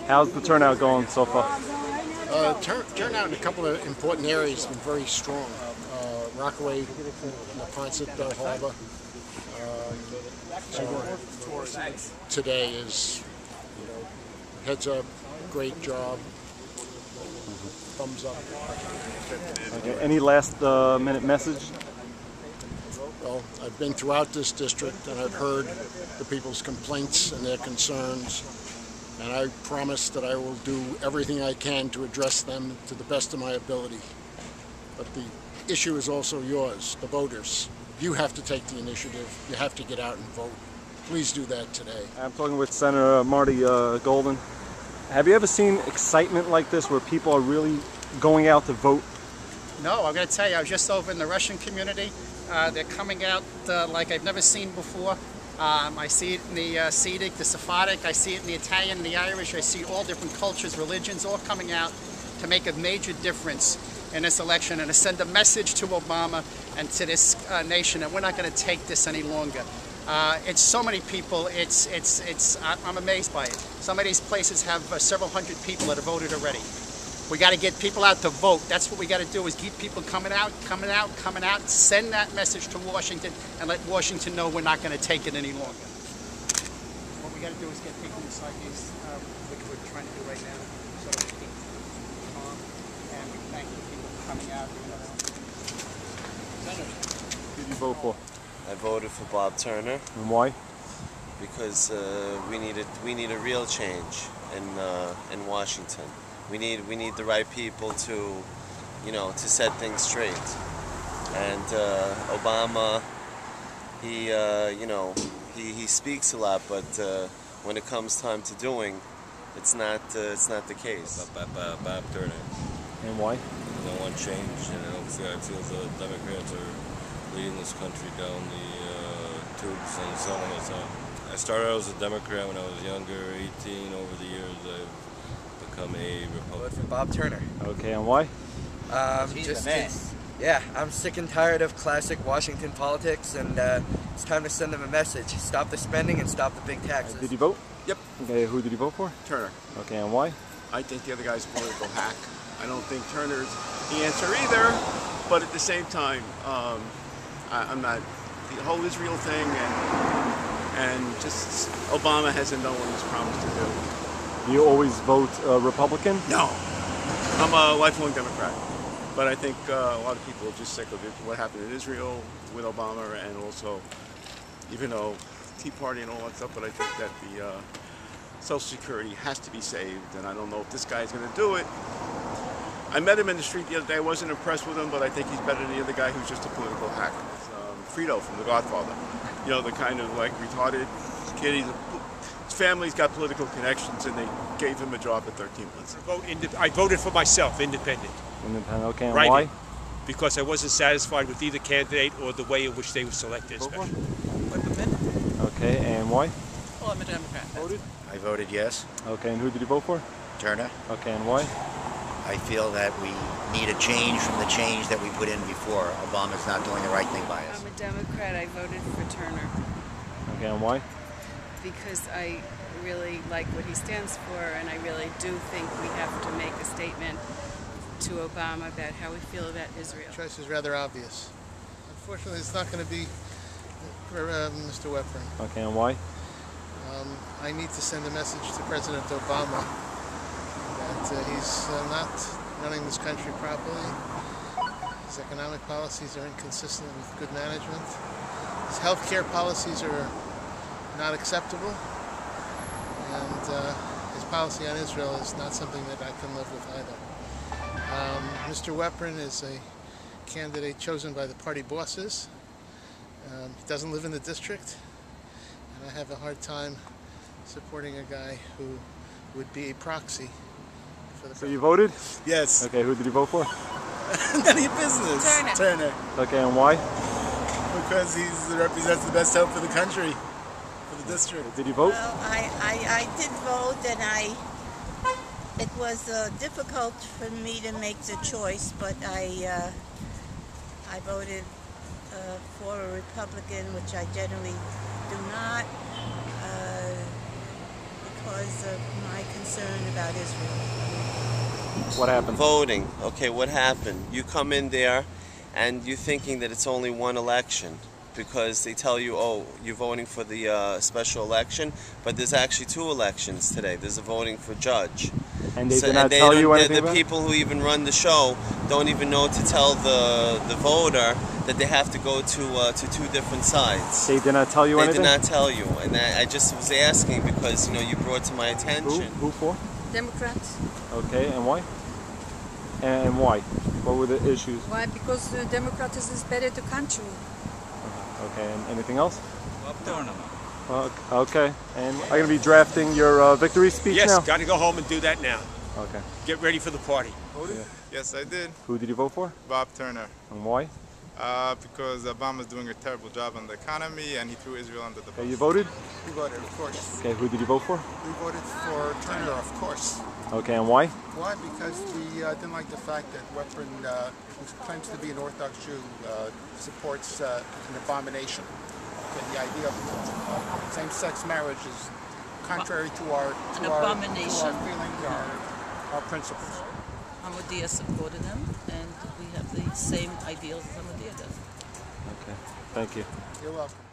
How's the turnout going so far? Turnout in a couple of important areas has been very strong. Rockaway, Neponset Harbor. Today is, heads up, great job, thumbs up. Okay. Any last minute message? Well, I've been throughout this district and I've heard the people's complaints and their concerns, and I promise that I will do everything I can to address them to the best of my ability. But the issue is also yours, the voters. You have to take the initiative. You have to get out and vote. Please do that today. I'm talking with Senator Marty Golden. Have you ever seen excitement like this where people are really going out to vote? No, I'm going to tell you, I was just over in the Russian community. They're coming out like I've never seen before. I see it in the Sedic, the Sephardic, I see it in the Italian, the Irish. I see all different cultures, religions, all coming out to make a major difference in this election and to send a message to Obama and to this nation that we're not going to take this any longer. It's so many people. I'm amazed by it. Some of these places have several hundred people that have voted already. We got to get people out to vote. That's what we got to do, is keep people coming out. Send that message to Washington and let Washington know we're not going to take it any longer. What we got to do is get people inside these, which we're trying to do right now, so that we keep calm. And we thank you people for coming out. Senator. Who did you vote for? I voted for Bob Turner. And why? Because we need a real change in Washington. We need the right people to, to set things straight. And Obama, he speaks a lot, but when it comes time to doing, it's not the case. Bob Turner. And why? I want change, and obviously I feel the Democrats are leading this country down the tubes and so on and so on. I started out as a Democrat when I was younger, 18. Over the years, I've become a Republican. Bob Turner. Okay, and why? I'm sick and tired of classic Washington politics, and it's time to send them a message. Stop the spending and stop the big taxes. Did you vote? Yep. Okay, who did you vote for? Turner. Okay, and why? I think the other guy's a political hack. I don't think Turner's the answer either, but at the same time, I'm not, the whole Israel thing and just Obama hasn't done what he's promised to do. You always vote Republican? No. I'm a lifelong Democrat. But I think a lot of people are just sick of it, what happened in Israel with Obama, and also, even though Tea Party and all that stuff, but I think that the Social Security has to be saved, and I don't know if this guy's going to do it. I met him in the street the other day. I wasn't impressed with him, but I think he's better than the other guy who's just a political hack. It's Frito from The Godfather. The kind of like retarded kid. His family's got political connections, and they gave him a job at 13 months. I voted for myself, independent. Independent, okay, and Right. why? Because I wasn't satisfied with either candidate or the way in which they were selected, especially. Okay, and why? Well, I'm a Democrat. Voted? I voted yes. Okay, and who did you vote for? Turner. Okay, and why? I feel that we need a change from the change that we put in before. Obama's not doing the right thing by us. I'm a Democrat. I voted for Turner Okay, and why? because I really like what he stands for, and I really do think we have to make a statement to Obama about how we feel about Israel. The choice is rather obvious. Unfortunately, it's not going to be Mr. Weprin. Okay, and why? I need to send a message to President Obama that he's not running this country properly. His economic policies are inconsistent with good management. His health care policies are not acceptable. And his policy on Israel is not something that I can live with either. Mr. Weprin is a candidate chosen by the party bosses. He doesn't live in the district, and I have a hard time supporting a guy who would be a proxy for the So you voted? Yes. Okay, who did you vote for? None of your business. Turner. Okay, and why? Because he represents the best hope for the country, for the district. Did you vote? Well, I did vote, and it was difficult for me to make the choice, but I voted for a Republican, which I generally do not, because because of my concern about Israel. What happened? Voting. Okay, what happened? You come in there and you're thinking that it's only one election because they tell you, oh, you're voting for the special election, but there's actually 2 elections today. There's a voting for judge. And they did not tell you anything The about it? people who even run the show don't even know to tell the voter that they have to go to 2 different sides. They did not tell you anything? They did not tell you, and I just was asking because you brought to my attention. Who for? Democrats. Okay, and why? And why? What were the issues? Why? Because the Democrats is better to country. Okay, and anything else? No. Okay, and I'm going to be drafting your victory speech now? Yes, got to go home and do that now. Okay. Get ready for the party. Yeah. Yes, I did. Who did you vote for? Bob Turner. And why? Because Obama's doing a terrible job on the economy and he threw Israel under the bus. Okay, you voted? We voted, of course. Okay, who did you vote for? We voted for Turner, of course. Okay, and why? Why? Because we didn't like the fact that Weprin, who claims to be an Orthodox Jew, supports an abomination. Okay, the idea of same-sex marriage is contrary to our feelings, our principles. Hamodia supported him, and we have the same ideals as Hamodia does. Okay, thank you. You're welcome.